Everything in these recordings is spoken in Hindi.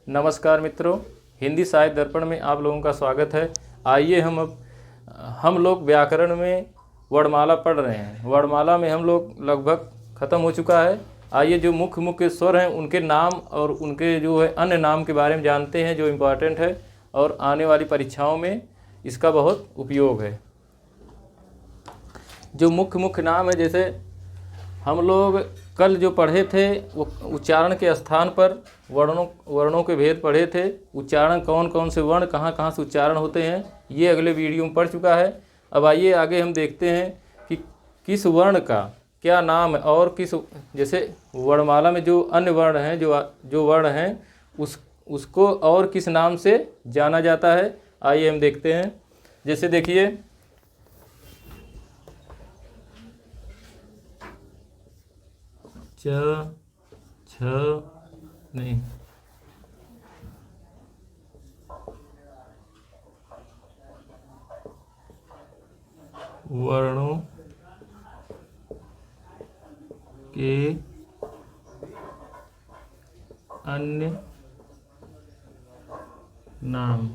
नमस्कार मित्रों, हिंदी साहित्य दर्पण में आप लोगों का स्वागत है। आइए हम लोग व्याकरण में वर्णमाला पढ़ रहे हैं। वर्णमाला में हम लोग लगभग ख़त्म हो चुका है। आइए जो मुख्य मुख्य स्वर हैं उनके नाम और उनके जो है अन्य नाम के बारे में जानते हैं, जो इम्पोर्टेंट है और आने वाली परीक्षाओं में इसका बहुत उपयोग है। जो मुख्य मुख्य नाम है, जैसे हम लोग कल जो पढ़े थे वो उच्चारण के स्थान पर वर्णों के भेद पढ़े थे। उच्चारण कौन कौन से वर्ण कहाँ कहाँ से उच्चारण होते हैं, ये अगले वीडियो में पढ़ चुका है। अब आइए आगे हम देखते हैं कि किस वर्ण का क्या नाम है और किस, जैसे वर्णमाला में जो अन्य वर्ण हैं, जो वर्ण हैं उसको और किस नाम से जाना जाता है। आइए हम देखते हैं। जैसे देखिए, छ नहीं, वर्णों के अन्य नाम।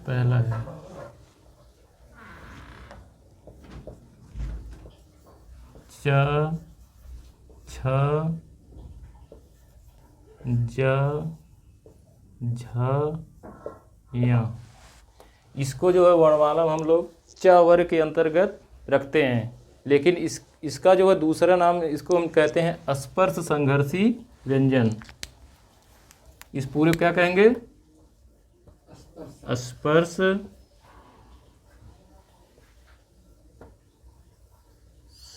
पहला है च, छ, ज, झ, य। इसको जो है वर्णमाला में हम लोग च वर्ग के अंतर्गत रखते हैं, लेकिन इसका जो है दूसरा नाम, इसको हम कहते हैं स्पर्श संघर्षी व्यंजन। इस पूरे क्या कहेंगे? स्पर्श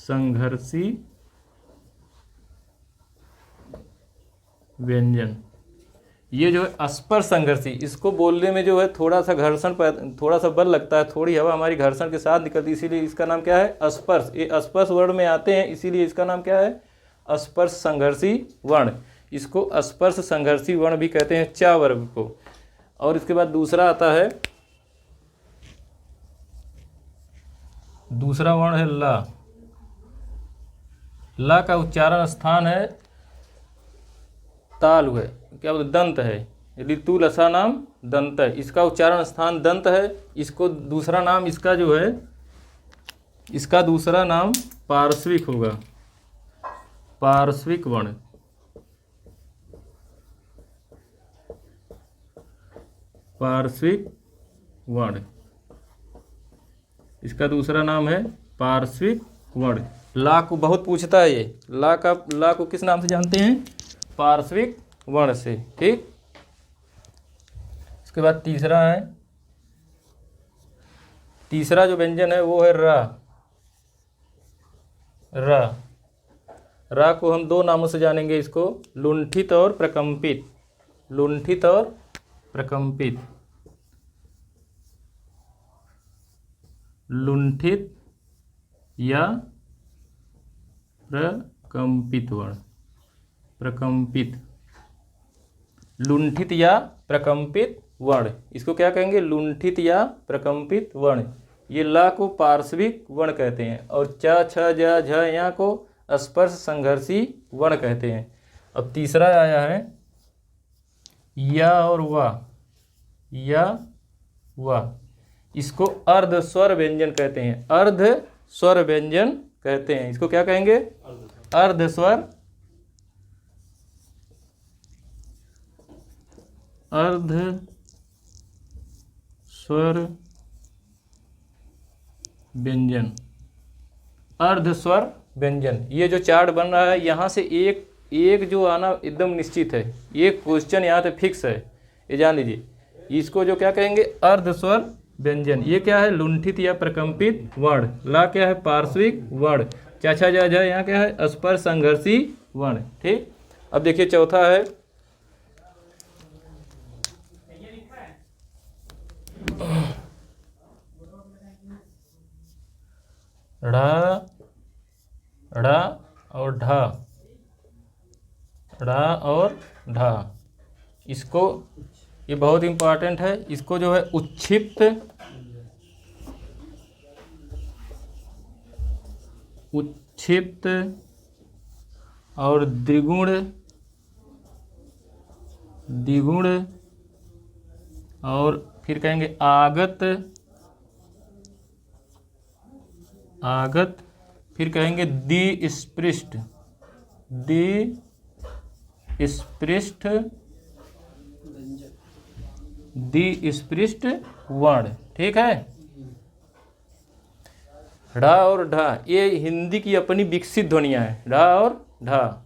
संघर्षी व्यंजन। ये जो है स्पर्श संघर्षी, इसको बोलने में जो है थोड़ा सा बल लगता है, थोड़ी हवा हमारी घर्षण के साथ निकलती है, इसीलिए इसका नाम क्या है? स्पर्श। ये स्पर्श वर्ण में आते हैं, इसीलिए इसका नाम क्या है? स्पर्श संघर्षी वर्ण। इसको स्पर्श संघर्षी वर्ण भी कहते हैं, च वर्ग को। और इसके बाद दूसरा आता है, दूसरा वर्ण है ला। ला का उच्चारण स्थान है तालु है, क्या बोलते, दंत है। ऋतु लसा नाम दंत है, इसका उच्चारण स्थान दंत है। इसको दूसरा नाम, इसका जो है, इसका दूसरा नाम पार्श्विक होगा, पार्श्विक वर्ण। पार्श्विक वर्ण, इसका दूसरा नाम है पार्श्विक वर्ण। ला को बहुत पूछता है ये, ला को किस नाम से जानते हैं? पार्श्विक वर्ण से। ठीक। इसके बाद तीसरा है, तीसरा जो व्यंजन है वो है रा। रा, रा को हम दो नामों से जानेंगे, इसको लुंठित और प्रकंपित। लुंठित और प्रकंपित। लुंठित या प्रकंपित वर्ण। प्रकंपित, लुंठित या प्रकंपित वर्ण, इसको क्या कहेंगे? लुंठित या प्रकंपित वर्ण। ये ला को पार्श्विक वर्ण कहते हैं, और च, छ, ज, झ, या को स्पर्श संघर्षी वर्ण कहते हैं। अब तीसरा आया है या और वा। या वा, इसको अर्ध स्वर व्यंजन कहते हैं। अर्ध स्वर व्यंजन कहते हैं, इसको क्या कहेंगे? अर्ध स्वर, अर्ध स्वर व्यंजन। अर्ध स्वर व्यंजन, ये जो चार्ट बन रहा है, यहाँ से एक जो आना एकदम निश्चित है, एक क्वेश्चन यहाँ पे फिक्स है, ये जान लीजिए। इसको जो क्या कहेंगे? अर्ध स्वर व्यंजन। ये क्या है? लुंठित या प्रकंपित वर्ण। ला क्या है? पार्श्विक वर्ण। चा, छा, जा, झ, यहाँ क्या है? स्पर्श संघर्षी वर्ण। ठीक। अब देखिए चौथा है ढ़, ढ़ और ढ। ढ़ और ढ, इसको, ये बहुत इंपॉर्टेंट है। इसको जो है उच्छिप्त, उच्छिप्त और द्विगुण द्विगुण, और फिर कहेंगे आगत, आगत, फिर कहेंगे द्विस्पृष्ट, द्विस्पृष्ट, द्विस्पृष्ट वर्ण। ठीक है। ढा और ढा ये हिंदी की अपनी विकसित ध्वनियाँ हैं। ढा और ढा,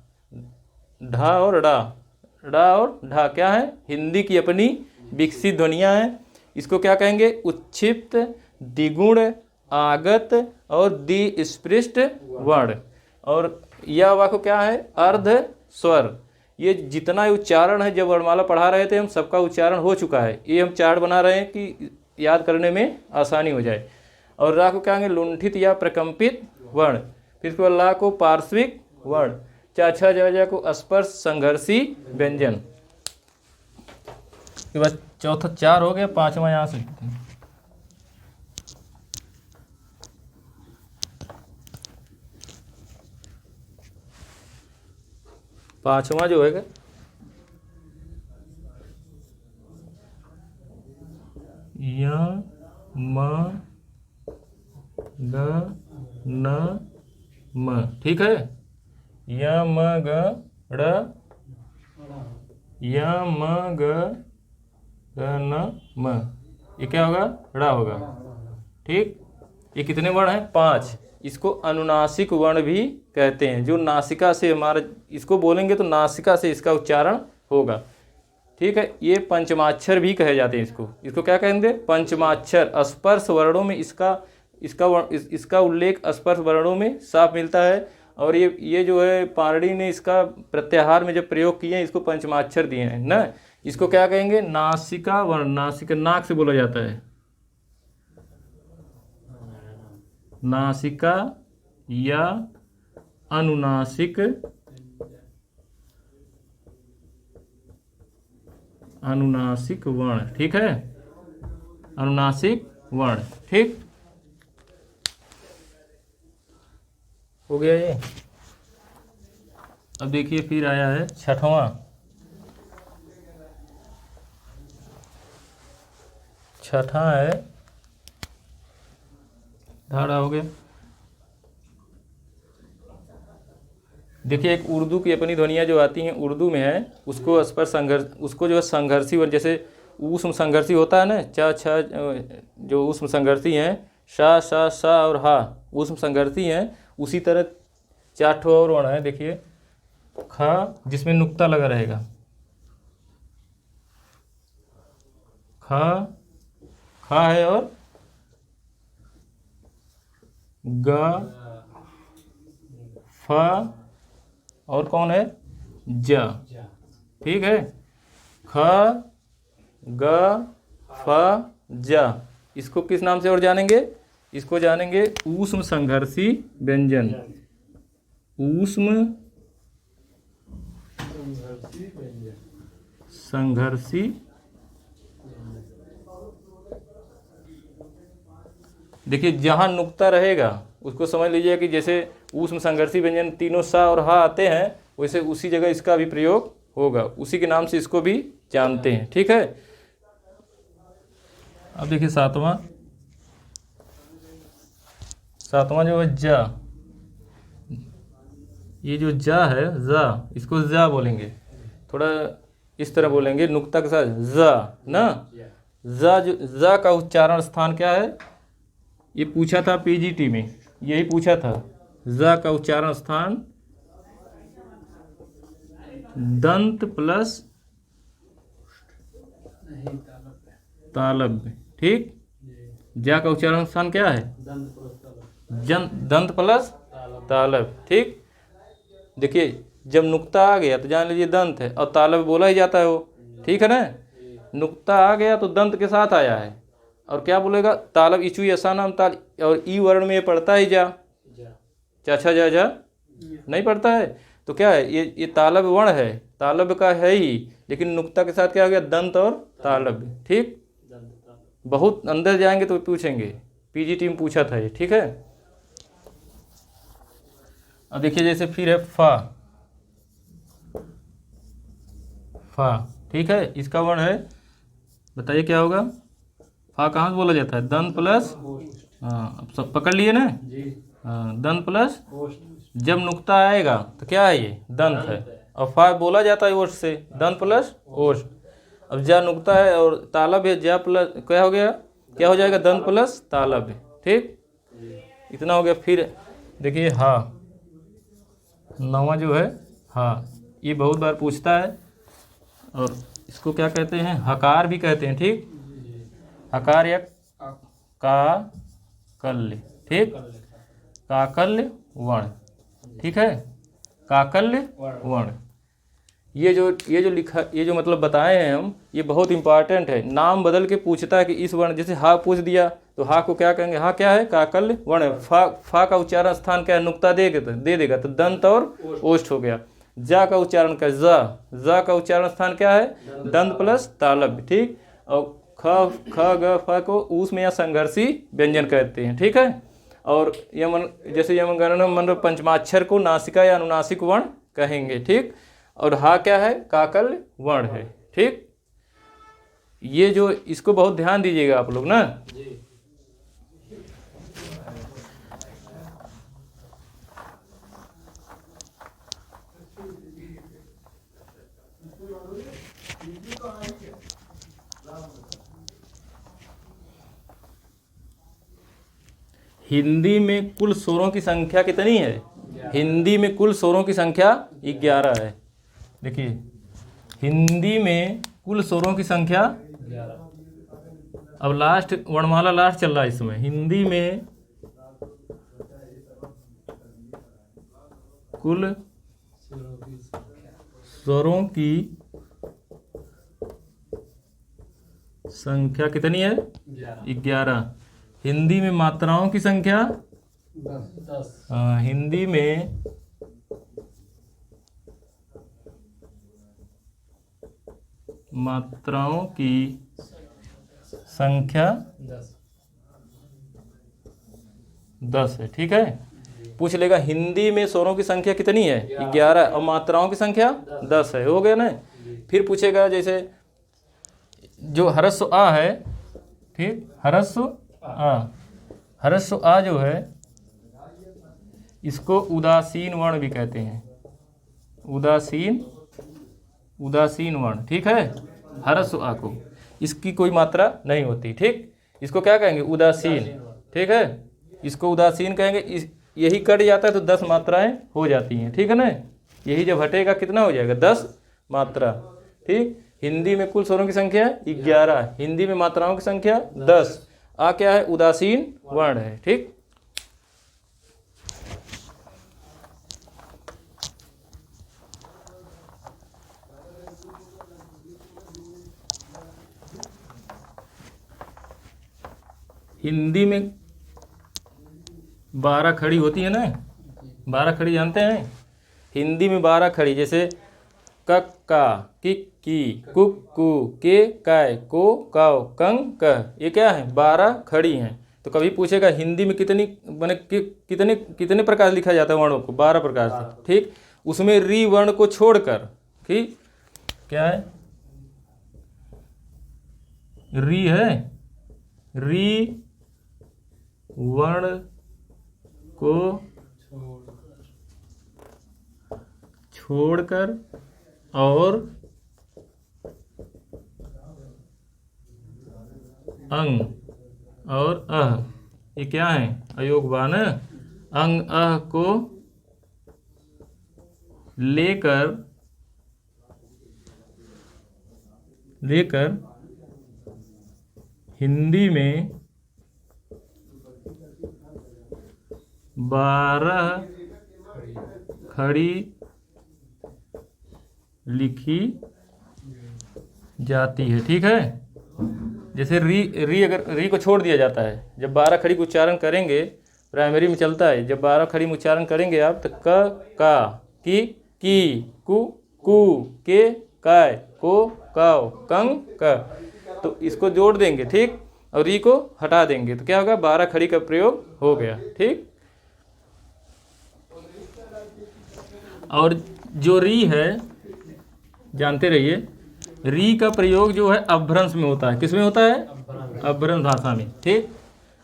ढा और ढा, ढा और ढा क्या है? हिंदी की अपनी विकसित ध्वनियाँ हैं। इसको क्या कहेंगे? उच्छिप्त, द्विगुण, आगत और द्विस्पृष्ट वर्ण। और यह वाक्य क्या है? अर्ध स्वर। ये जितना उच्चारण है, जब वर्णमाला पढ़ा रहे थे हम सबका उच्चारण हो चुका है। ये हम चार्ट बना रहे हैं कि याद करने में आसानी हो जाए। और रा को क्या कहेंगे? लुंठित या प्रकंपित वर्ण। फिर उसके बाद ला को पार्श्विक वर्ण। चा छा जा जा को स्पर्श संघर्षी व्यंजन। उसके बाद चौथा 4 हो गया, 5वां यहाँ से लिखते हैं। पांचवा जो है य म ग न म। ठीक है। य म ग ड़, य म ग न म। ये क्या होगा? ड़ा होगा। ठीक। ये कितने वर्ण हैं? 5। इसको अनुनासिक वर्ण भी कहते हैं। जो नासिका से हमारा इसको बोलेंगे तो नासिका से इसका उच्चारण होगा। ठीक है। ये पंचमाक्षर भी कहे जाते हैं इसको। इसको क्या कहेंगे? पंचमाक्षर। स्पर्श वर्णों में इसका उल्लेख स्पर्श वर्णों में साफ मिलता है। और ये जो है पारणी ने इसका प्रत्याहार में जब प्रयोग किए हैं, इसको पंचमाक्षर दिए हैं ना। इसको क्या कहेंगे? नासिका वर्ण। नासिका नाक से बोला जाता है। नासिका या अनुनासिक, अनुनासिक वर्ण। ठीक है। अनुनासिक वर्ण। ठीक हो गया ये। अब देखिए फिर आया है 6वां। 6वां है धारा। हो गया। देखिए एक उर्दू की अपनी ध्वनियाँ जो आती हैं उर्दू में है, उसको स्पर्श संघर्ष, उसको जो है संघर्षी वर्ण, जैसे ऊष्म संघर्षी होता है ना, चा छा जो ऊष्म संघर्षी हैं, शा सा सा और हा ऊष्म संघर्षी हैं। उसी तरह 4 ठो और वर्ण है। देखिए खा जिसमें नुक्ता लगा रहेगा, खा खा है, और ग फा, और कौन है? जा। ठीक है। ख ग फ जा। इसको किस नाम से और जानेंगे? इसको जानेंगे ऊष्म संघर्षी व्यंजन। ऊष्म संघर्षी। देखिए जहाँ नुक्ता रहेगा उसको समझ लीजिए कि जैसे ऊष्म संघर्षी व्यंजन तीनों सा और हा आते हैं, वैसे उसी जगह इसका भी प्रयोग होगा। उसी के नाम से इसको भी जानते हैं। ठीक है। अब देखिए 7वां जो है जा। ये जो जा है, जा, इसको जा बोलेंगे। थोड़ा इस तरह बोलेंगे नुक्ता के साथ, जा ना। जा जो जा का उच्चारण स्थान क्या है? ये पूछा था पीजीटी में, यही पूछा था। जा का उच्चारण स्थान दंत प्लस तालब। ठीक। जा का उच्चारण स्थान क्या है? दंत प्लस तालब। ठीक। देखिए जब नुक्ता आ गया तो जान लीजिए दंत है, और तालब बोला ही जाता है वो। ठीक है ना। नुक्ता आ गया तो दंत के साथ आया है, और क्या बोलेगा? तालब इचू ऐसा नाम ताल, और ई वर्ण में ये पढ़ता ही जा, चाचा जा जा नहीं पढ़ता है। तो क्या है? ये तालब वर्ण है, तालब का है ही, लेकिन नुक्ता के साथ क्या हो गया? दंत और तालब। ठीक। बहुत अंदर जाएंगे तो पूछेंगे, पीजीटी में पूछा था ये। ठीक है। अब देखिए जैसे फिर है फा, फा। ठीक है। इसका वर्ण है, बताइए क्या होगा। फा कहाँ से बोला जाता है, दंत प्लस, हाँ अब सब पकड़ लिए ना, हाँ दंत प्लस, जब नुक्ता आएगा तो क्या है, ये दंत है, और फा बोला जाता है ओष्ठ से, दंत प्लस ओष्ठ। अब जा नुक्ता है और तालब है, जा प्लस क्या हो गया, क्या हो जाएगा, दंत प्लस तालब है, ठीक, इतना हो गया। फिर देखिए हाँ, नौवां जो है हाँ, ये बहुत बार पूछता है, और इसको क्या कहते हैं, हकार भी कहते हैं, ठीक, हकार या का कल्य, ठीक, काकल्य वर्ण, ठीक है, काकल्य वर्ण। ये जो लिखा, ये जो मतलब बताए हैं हम, ये बहुत इंपॉर्टेंट है। नाम बदल के पूछता है कि इस वर्ण, जैसे हा पूछ दिया तो हा को क्या कहेंगे, हा क्या है, काकल्य वर्ण है। फा का उच्चारण स्थान क्या है, नुक्ता दे देगा तो दंत और ओष्ठ हो गया। जा का उच्चारण क्या है, जा का उच्चारण स्थान क्या है, दंत प्लस तालव्य, ठीक। और ख ग फ को ऊस में या संघर्षी व्यंजन कहते हैं, ठीक है। और यमन, जैसे यमगणन मंत्र पंचमाक्षर को नासिका या अनुनासिक वर्ण कहेंगे, ठीक। और हा क्या है, काकल्य वर्ण है, ठीक। ये जो, इसको बहुत ध्यान दीजिएगा आप लोग ना। हिंदी में कुल स्वरों की संख्या कितनी है, हिंदी में कुल स्वरों की संख्या 11 है। देखिए हिंदी में कुल स्वरों की संख्या, अब लास्ट वर्णमाला लास्ट चल रहा है इसमें, हिंदी में कुल स्वरों की संख्या कितनी है, 11। हिंदी में मात्राओं की संख्या 10। हिंदी में मात्राओं की संख्या 10 है, ठीक है। पूछ लेगा हिंदी में स्वरों की संख्या कितनी है, 11, और मात्राओं की संख्या 10 है, हो गया ना। फिर पूछेगा जैसे जो ह्रस्व आ है, ठीक, ह्रस्व आ, ह्रस्व आ जो है, इसको उदासीन वर्ण भी कहते हैं, उदासीन वर्ण, ठीक है। ह्रस्व आ को, इसकी कोई मात्रा नहीं होती, ठीक, इसको क्या कहेंगे, उदासीन, ठीक है, इसको उदासीन कहेंगे। यही कट जाता है तो 10 मात्राएं हो जाती हैं, ठीक है ना। यही जब हटेगा कितना हो जाएगा, 10 मात्रा, ठीक। हिंदी में कुल स्वरों की संख्या 11, हिंदी में मात्राओं की संख्या 10, आ क्या है, उदासीन वर्ण है, ठीक। हिंदी में 12 खड़ी होती है ना, 12 खड़ी जानते हैं। हिंदी में 12 खड़ी, जैसे क का, किक की, कुक कु, के काय, को काव, कंग कह, ये क्या है, 12 खड़ी हैं। तो कभी पूछेगा हिंदी में कितनी माने कितने कितने प्रकार लिखा जाता है वर्णों को, 12 प्रकार से, ठीक। उसमें री वर्ण को छोड़कर, ठीक, क्या है, री है, री वर्ण को छोड़कर और अंग और अह, ये क्या है, अयोगवान, अंग अह को लेकर हिंदी में 12 खड़ी लिखी जाती है, ठीक है। जैसे री अगर री को छोड़ दिया जाता है, जब 12 खड़ी का उच्चारण करेंगे, प्राइमरी में चलता है, जब 12 खड़ी में उच्चारण करेंगे आप, तो क का, की, कु के, काय, को काव, कंग क, तो इसको जोड़ देंगे, ठीक, और री को हटा देंगे तो क्या होगा, 12 खड़ी का प्रयोग हो गया, ठीक। और जो री है, जानते रहिए, री का प्रयोग जो है अपभ्रंश में होता है। किस में होता है? अपभ्रंश भाषा में। ठीक,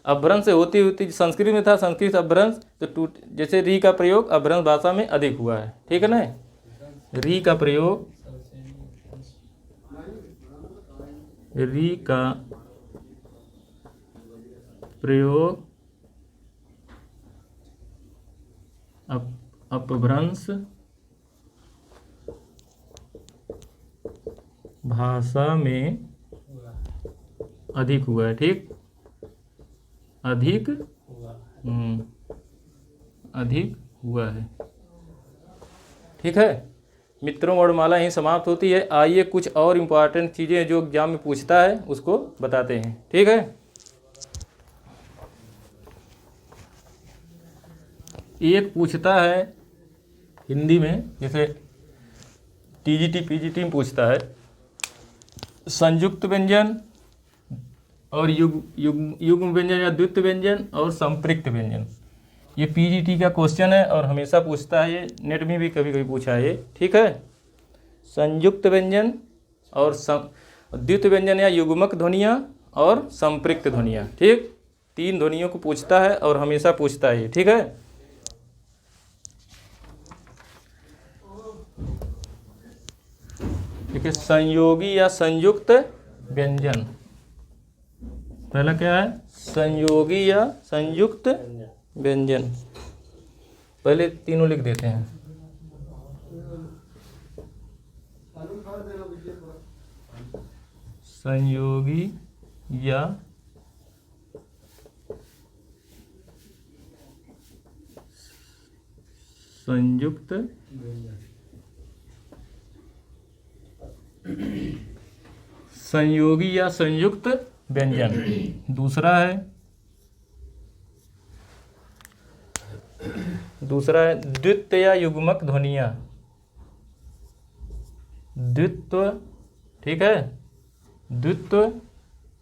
अपभ्रंश से होती होती संस्कृत में था, संस्कृत अपभ्रंश, तो जैसे री का प्रयोग अपभ्रंश भाषा में अधिक हुआ है। ठीक है ना, री का प्रयोग, री का प्रयोग अपभ्रंश भाषा में अधिक हुआ है। ठीक, अधिक अधिक हुआ है। ठीक है मित्रों, वर्णमाला यहीं समाप्त होती है। आइए कुछ और इम्पॉर्टेंट चीज़ें जो एग्जाम में पूछता है उसको बताते हैं। ठीक है, एक पूछता है हिंदी में, जैसे टीजीटी पीजीटी में पूछता है संयुक्त व्यंजन और युग्म व्यंजन या द्वित्व व्यंजन और संपृक्त व्यंजन। ये पीजीटी का क्वेश्चन है और हमेशा पूछता है, ये नेट में भी कभी कभी पूछा है ये। ठीक है, संयुक्त व्यंजन और द्वित्व व्यंजन या युग्मक ध्वनियाँ और संपृक्त ध्वनियाँ। ठीक, 3 ध्वनियों को पूछता है और हमेशा पूछता है। ठीक है, देखिए संयोगी या संयुक्त व्यंजन, पहला क्या है? संयोगी या संयुक्त व्यंजन। पहले तीनों लिख देते हैं। संयोगी या संयुक्त संयोगी या संयुक्त व्यंजन। दूसरा है द्वित्व या युग्मक ध्वनियाँ। द्वित्व, ठीक है, द्वित्व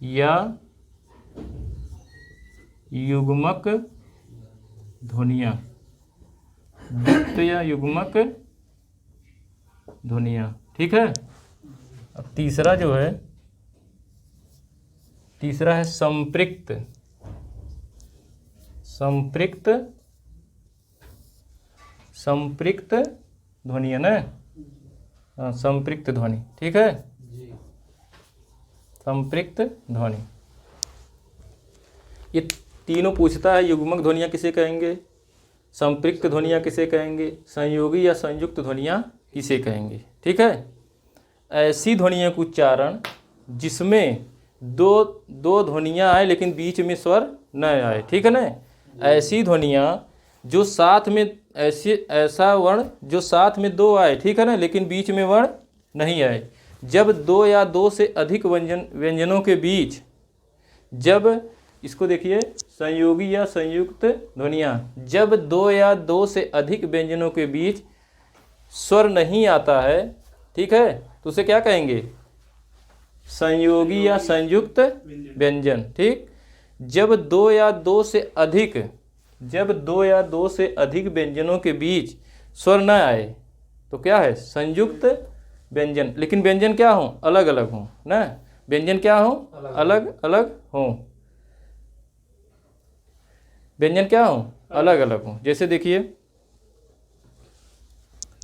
या युग्मक ध्वनियाँ, द्वित्व या युग्मक ध्वनियाँ। ठीक है, अब तीसरा जो है, तीसरा है संपृक्त, संपृक्त, संपृक्त ध्वनि है ना, हाँ संपृक्त ध्वनि। ठीक है, संपृक्त ध्वनि, ये तीनों पूछता है। युग्मक ध्वनियाँ किसे कहेंगे, संपृक्त ध्वनियाँ किसे कहेंगे, संयोगी या संयुक्त ध्वनियाँ किसे कहेंगे। ठीक है, ऐसी ध्वनियों का उच्चारण जिसमें दो ध्वनियाँ आए लेकिन बीच में स्वर न आए। ठीक है ना, ऐसी ध्वनियाँ जो साथ में ऐसा वर्ण जो साथ में 2 आए, ठीक है ना, लेकिन बीच में वर्ण नहीं आए। जब 2 या 2 से अधिक व्यंजनों के बीच, जब इसको देखिए संयोगी या संयुक्त ध्वनियाँ, जब 2 या 2 से अधिक व्यंजनों के बीच स्वर नहीं आता है, ठीक है, तो उसे क्या कहेंगे, संयोगी या संयुक्त व्यंजन। ठीक, जब 2 या 2 से अधिक, जब 2 या 2 से अधिक व्यंजनों के बीच स्वर न आए तो क्या है, संयुक्त व्यंजन। लेकिन व्यंजन क्या हो, अलग अलग हो ना, व्यंजन क्या हो, अलग अलग हो, व्यंजन क्या हो, अलग अलग हो। जैसे देखिए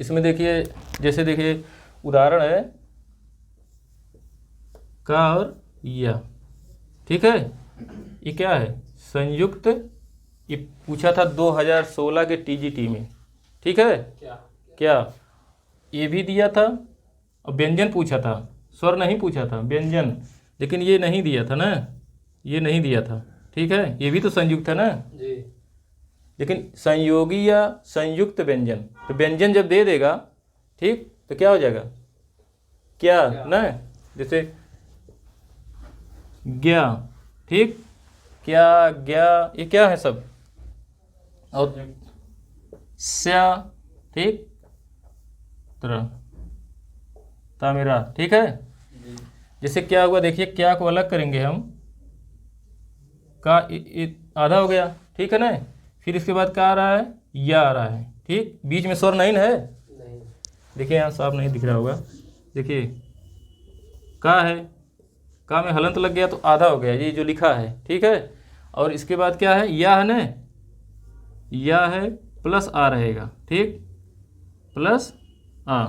इसमें, देखिए जैसे देखिए उदाहरण है का और या। ठीक है, ये क्या है, संयुक्त। ये पूछा था 2016 के टीजीटी में। ठीक है, क्या ये भी दिया था, और व्यंजन पूछा था, स्वर नहीं पूछा था, व्यंजन। लेकिन ये नहीं दिया था ना, ये नहीं दिया था। ठीक है, ये भी तो संयुक्त है ना जी। लेकिन संयोगी या संयुक्त व्यंजन, तो व्यंजन जब दे देगा, ठीक, तो क्या हो जाएगा, क्या ना, जैसे ज्ञा, ठीक, क्या ज्ञा, ये क्या है सब, और स्या, ठीक, तामेरा। ठीक है, जैसे क्या हुआ, देखिए क्या को अलग करेंगे हम, का आधा हो गया, ठीक है ना, फिर इसके बाद क्या आ रहा है, या आ रहा है। ठीक, बीच में स्वर नहीं है, देखिए यहाँ साफ नहीं दिख रहा होगा, देखिए का है, का में हलंत लग गया तो आधा हो गया, ये जो लिखा है, ठीक है। और इसके बाद क्या है, या है न, या है प्लस आ रहेगा, ठीक, प्लस आ।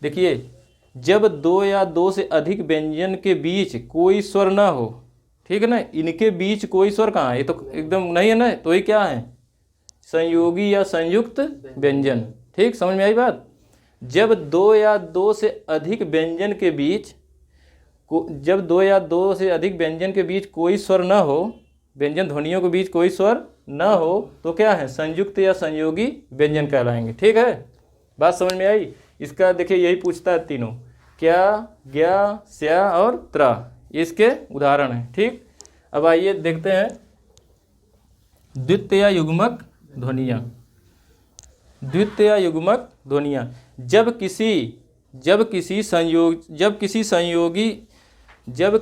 देखिए जब दो या दो से अधिक व्यंजन के बीच कोई स्वर ना हो, ठीक है ना, इनके बीच कोई स्वर कहाँ है, ये तो एकदम नहीं है ना, तो ये क्या है, संयोगी या संयुक्त व्यंजन, ठीक, समझ में आई बात। जब दो या दो से अधिक व्यंजन के बीच जब दो या दो से अधिक व्यंजन के बीच कोई स्वर न हो, व्यंजन ध्वनियों के बीच कोई स्वर न हो, तो क्या है, संयुक्त या संयोगी व्यंजन कहलाएंगे, ठीक है। बात समझ में आई। इसका देखिए यही पूछता है तीनों, क्या, ज्ञा, स्या और त्रा, इसके उदाहरण हैं, ठीक। अब आइए देखते हैं द्वितीय युग्मक ध्वनियाँ। द्वितीय युग्मक ध्वनियाँ जब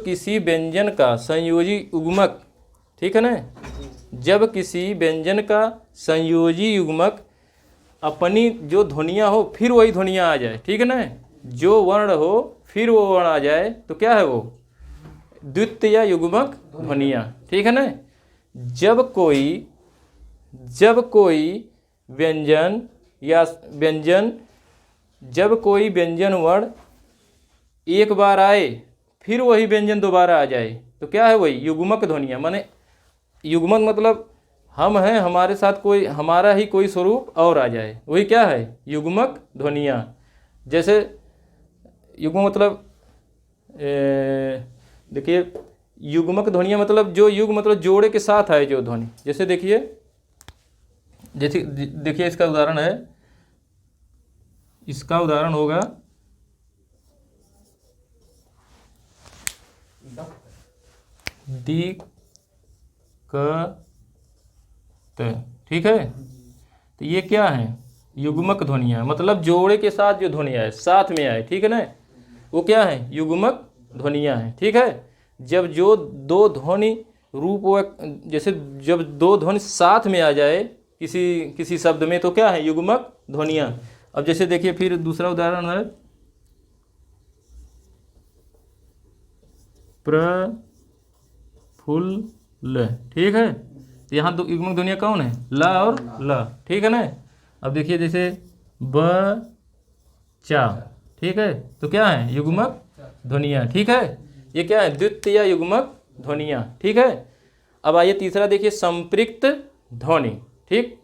किसी व्यंजन का संयोजी युग्मक, ठीक है ना, जब किसी व्यंजन का संयोजी युग्मक अपनी जो ध्वनियाँ हो फिर वही ध्वनियाँ आ जाए, ठीक है ना, जो वर्ण हो फिर वो वर्ण आ जाए, तो क्या है वो, द्वितीय युग्मक ध्वनियाँ, ठीक है ना। जब कोई व्यंजन वर्ण एक बार आए फिर वही व्यंजन दोबारा आ जाए, तो क्या है, वही युग्मक ध्वनियाँ। माने युग्मक मतलब हम हैं, हमारे साथ कोई हमारा ही कोई स्वरूप और आ जाए, वही क्या है, युग्मक ध्वनियाँ। जैसे युग्मक मतलब देखिए युग्मक ध्वनियाँ मतलब जो युग मतलब जोड़े के साथ आए जो ध्वनि। जैसे देखिए इसका उदाहरण है, इसका उदाहरण होगा दी क त, ठीक है। तो ये क्या है, युग्मक ध्वनियाँ, मतलब जोड़े के साथ जो ध्वनियाँ है साथ में आए, ठीक है ना, वो क्या है, युग्मक ध्वनियाँ हैं, ठीक है। जब जो दो ध्वनि रूप जैसे जब दो ध्वनि साथ में आ जाए किसी शब्द में, तो क्या है, युग्मक ध्वनियाँ। अब जैसे देखिए फिर दूसरा उदाहरण है प्रफुल्ल, ठीक है। तो यहाँ दो युग्मक ध्वनियाँ कौन है, ला और ला, ठीक है ना। अब देखिए जैसे बचा, ठीक है, तो क्या है, युग्मक ध्वनियाँ, ठीक है। ये क्या है, द्वितीय युग्मक ध्वनियाँ, ठीक है। अब आइए तीसरा देखिए संपृक्त ध्वनि, ठीक।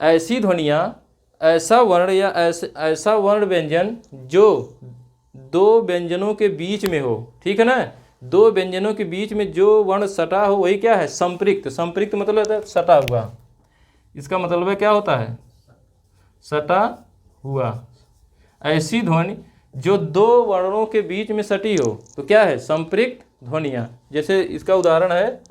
ऐसी ध्वनियाँ, ऐसा वर्ण या ऐसा वर्ण व्यंजन जो दो व्यंजनों के बीच में हो, ठीक है ना, दो व्यंजनों के बीच में जो वर्ण सटा हो वही क्या है, संपृक्त। संपृक्त मतलब सटा हुआ, इसका मतलब है क्या होता है, सटा हुआ। ऐसी ध्वनि जो दो वर्णों के बीच में सटी हो, तो क्या है, संपृक्त ध्वनियाँ। जैसे इसका उदाहरण है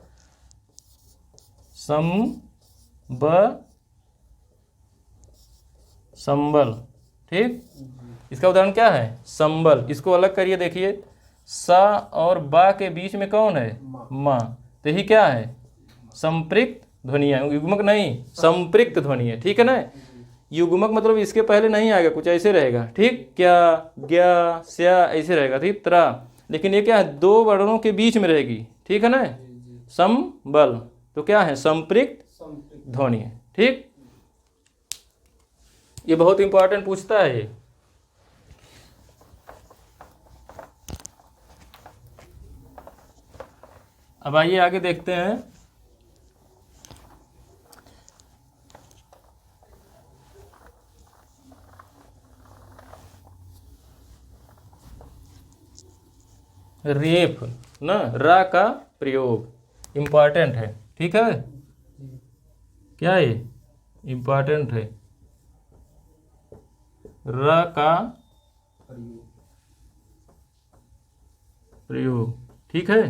संबल, ठीक। इसका उदाहरण क्या है, संबल। इसको अलग करिए, देखिए सा और बा के बीच में कौन है, माँ, तो यही क्या है, संपृक्त ध्वनियाँ, युग्मक नहीं, संपृक्त ध्वनि है, ठीक है ना। युग्मक मतलब इसके पहले नहीं आएगा, कुछ ऐसे रहेगा, ठीक, क्या, ज्ञा, स्या ऐसे रहेगा, ठीक, त्रा। लेकिन ये क्या है, दो वर्णों के बीच में रहेगी, ठीक है ना, संबल, तो क्या है, संपृक्त ध्वनि है, ठीक। ये बहुत इंपॉर्टेंट पूछता है ये। अब आइए आगे देखते हैं रेफ ना, रा का प्रयोग इम्पॉर्टेंट है, ठीक है। क्या है, इम्पॉर्टेंट है, रा का प्रयोग, ठीक है,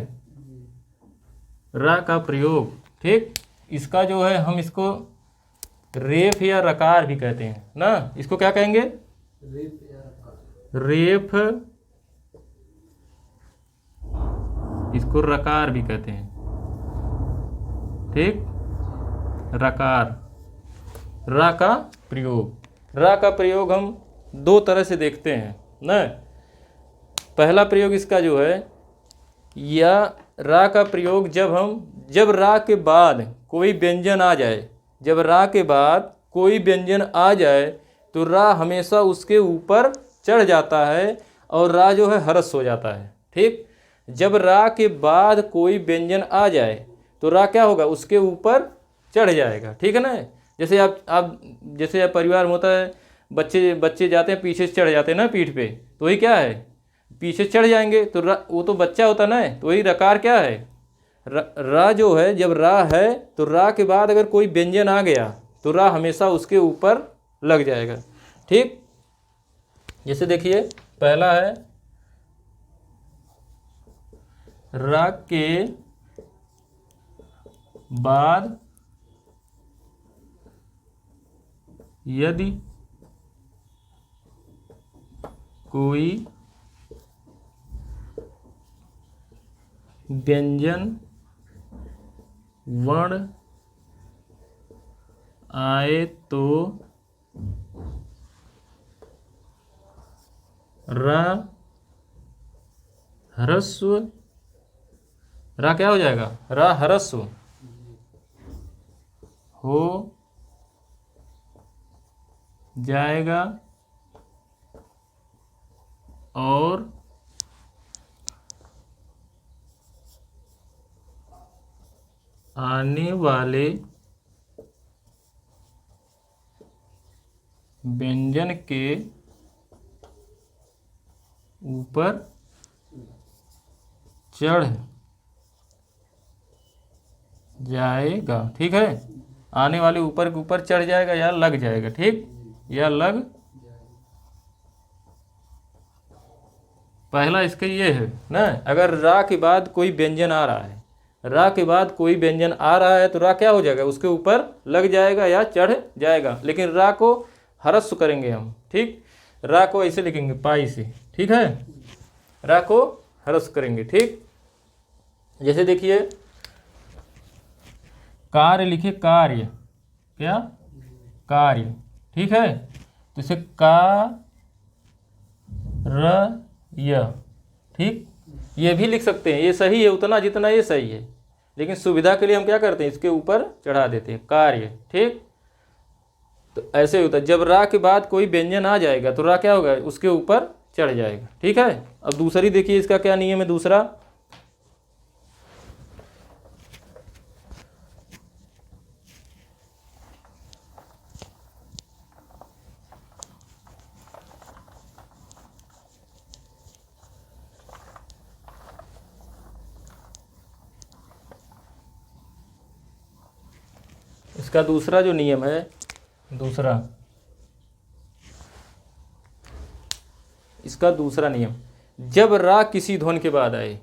रा का प्रयोग, ठीक। इसका जो है हम इसको रेफ या रकार भी कहते हैं ना, इसको क्या कहेंगे, रेफ, इसको रकार भी कहते हैं, ठीक, रकार। रा का प्रयोग, रा का प्रयोग हम दो तरह से देखते हैं ना। पहला प्रयोग इसका जो है, या रा का प्रयोग जब रा के बाद कोई व्यंजन आ जाए, जब रा के बाद कोई व्यंजन आ जाए तो रा हमेशा उसके ऊपर चढ़ जाता है और रा जो है ह्रस्व हो जाता है। ठीक, जब रा के बाद कोई व्यंजन आ जाए तो रा क्या होगा, उसके ऊपर चढ़ जाएगा। ठीक है ना। जैसे आप जैसे परिवार में होता है, बच्चे जाते हैं पीछे से चढ़ जाते हैं ना पीठ पे, तो वही क्या है, पीछे चढ़ जाएंगे तो वो तो बच्चा होता ना, तो वही रकार क्या है, रा जो है, जब रा है तो रा के बाद अगर कोई व्यंजन आ गया तो रा हमेशा उसके ऊपर लग जाएगा। ठीक, जैसे देखिए पहला है, रा के बाद यदि कोई व्यंजन वर्ण आए तो रा ह्रस्व, रा क्या हो जाएगा, रा ह्रस्व हो जाएगा और आने वाले व्यंजन के ऊपर चढ़ जाएगा। ठीक है, आने वाले ऊपर के ऊपर चढ़ जाएगा या लग जाएगा। ठीक, या लग, पहला इसका ये है ना, अगर रा के बाद कोई व्यंजन आ रहा है, रा के बाद कोई व्यंजन आ रहा है तो रा क्या हो जाएगा, उसके ऊपर लग जाएगा या चढ़ जाएगा। लेकिन रा को ह्रस्व करेंगे हम। ठीक, रा को ऐसे लिखेंगे पाई से। ठीक है, रा को ह्रस्व करेंगे। ठीक, जैसे देखिए कार्य लिखे, कार्य, क्या, कार्य। ठीक है, तो इसे य। ठीक, ये भी लिख सकते हैं, ये सही है उतना जितना ये सही है, लेकिन सुविधा के लिए हम क्या करते हैं, इसके ऊपर चढ़ा देते हैं, कार्य। ठीक, तो ऐसे होता है, जब रा के बाद कोई व्यंजन आ जाएगा तो रा क्या होगा, उसके ऊपर चढ़ जाएगा। ठीक है, अब दूसरी देखिए, इसका क्या नियम है दूसरा, इसका दूसरा जो नियम है, इसका दूसरा नियम, जब रा किसी ध्वनि के बाद आए,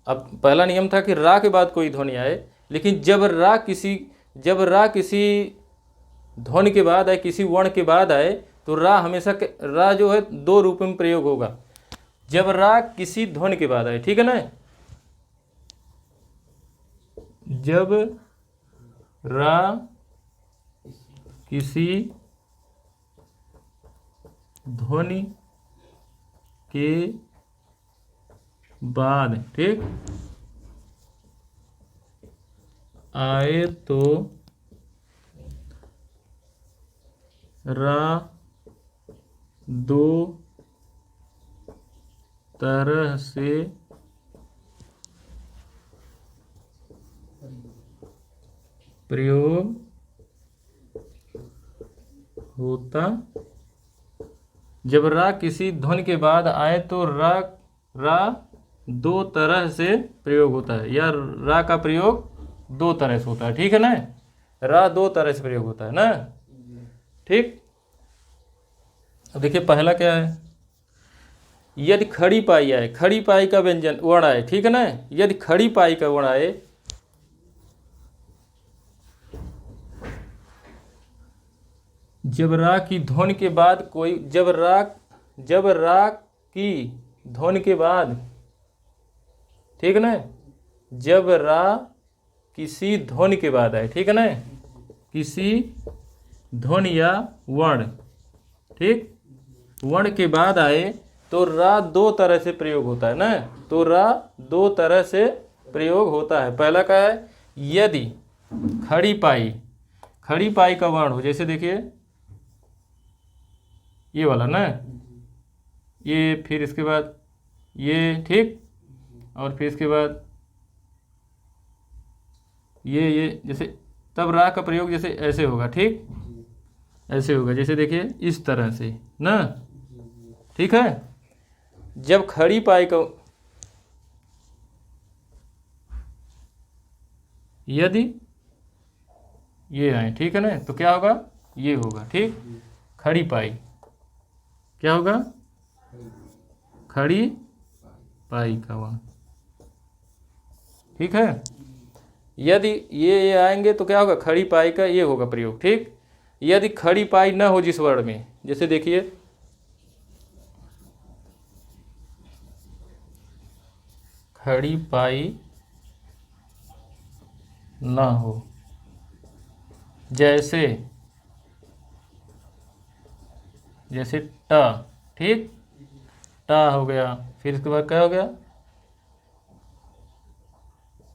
अब पहला नियम था कि रा के बाद कोई ध्वनि आए, लेकिन जब रा किसी ध्वनि के बाद आए, किसी वर्ण के बाद आए, तो रा हमेशा रा जो है दो रूप में प्रयोग होगा। जब रा किसी ध्वनि के बाद आए, ठीक है ना, जब रा किसी ध्वनि के बाद, ठीक, आए तो रा दो तरह से प्रयोग होता। जब रा किसी ध्वनि के बाद आए तो रा दो तरह से प्रयोग होता है, या रा का प्रयोग दो तरह से होता है। ठीक है ना, रा दो तरह से प्रयोग होता है ना। ठीक, अब देखिए पहला क्या है, यदि खड़ी पाई आए, खड़ी पाई का व्यंजन वर्ण आए, ठीक है ना, यदि खड़ी पाई का वर्ण आए, जब रा की ध्वनि के बाद कोई, जब रा की ध्वनि के बाद, ठीक है ना, जब रा किसी ध्वनि के बाद आए, ठीक है ना, किसी ध्वनि या वर्ण, ठीक, वर्ण के बाद आए तो रा दो तरह से प्रयोग होता है ना, तो रा दो तरह से प्रयोग होता है। पहला क्या है, यदि खड़ी पाई का वर्ण हो, जैसे देखिए ये वाला ना, ये, फिर इसके बाद ये, ठीक, और फिर इसके बाद ये जैसे, तब रा का प्रयोग जैसे ऐसे होगा, ठीक, ऐसे होगा, जैसे देखिए इस तरह से ना, ठीक है। जब खड़ी पाई का, यदि ये आए, ठीक है ना, तो क्या होगा, ये होगा, ठीक। खड़ी पाई क्या होगा, खड़ी पाई का वर्ण, ठीक है। यदि ये आएंगे तो क्या होगा, खड़ी पाई का ये होगा प्रयोग, ठीक। यदि खड़ी पाई न हो जिस वर्ण में, जैसे देखिए खड़ी पाई ना हो, जैसे टा, ठीक, टा हो गया, फिर इसके बाद क्या हो गया,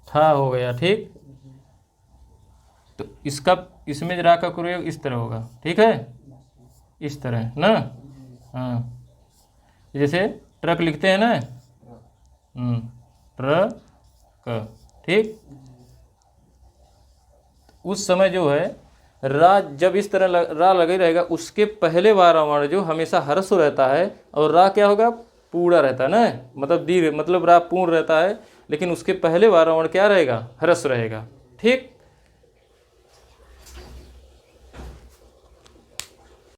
था हो गया, ठीक। तो इसमें रा का प्रयोग इस तरह होगा, ठीक है, इस तरह ना। हाँ, जैसे ट्रक लिखते हैं ना, ट्रक, ठीक। उस समय जो है रा, जब इस तरह रा लगे रहेगा, उसके पहले वाला वर्ण जो हमेशा ह्रस्व रहता है, और रा क्या होगा, पूरा रहता है ना, मतलब दीर्घ, मतलब रा पूर्ण रहता है, लेकिन उसके पहले वाला वर्ण क्या रहेगा, ह्रस्व रहेगा, ठीक।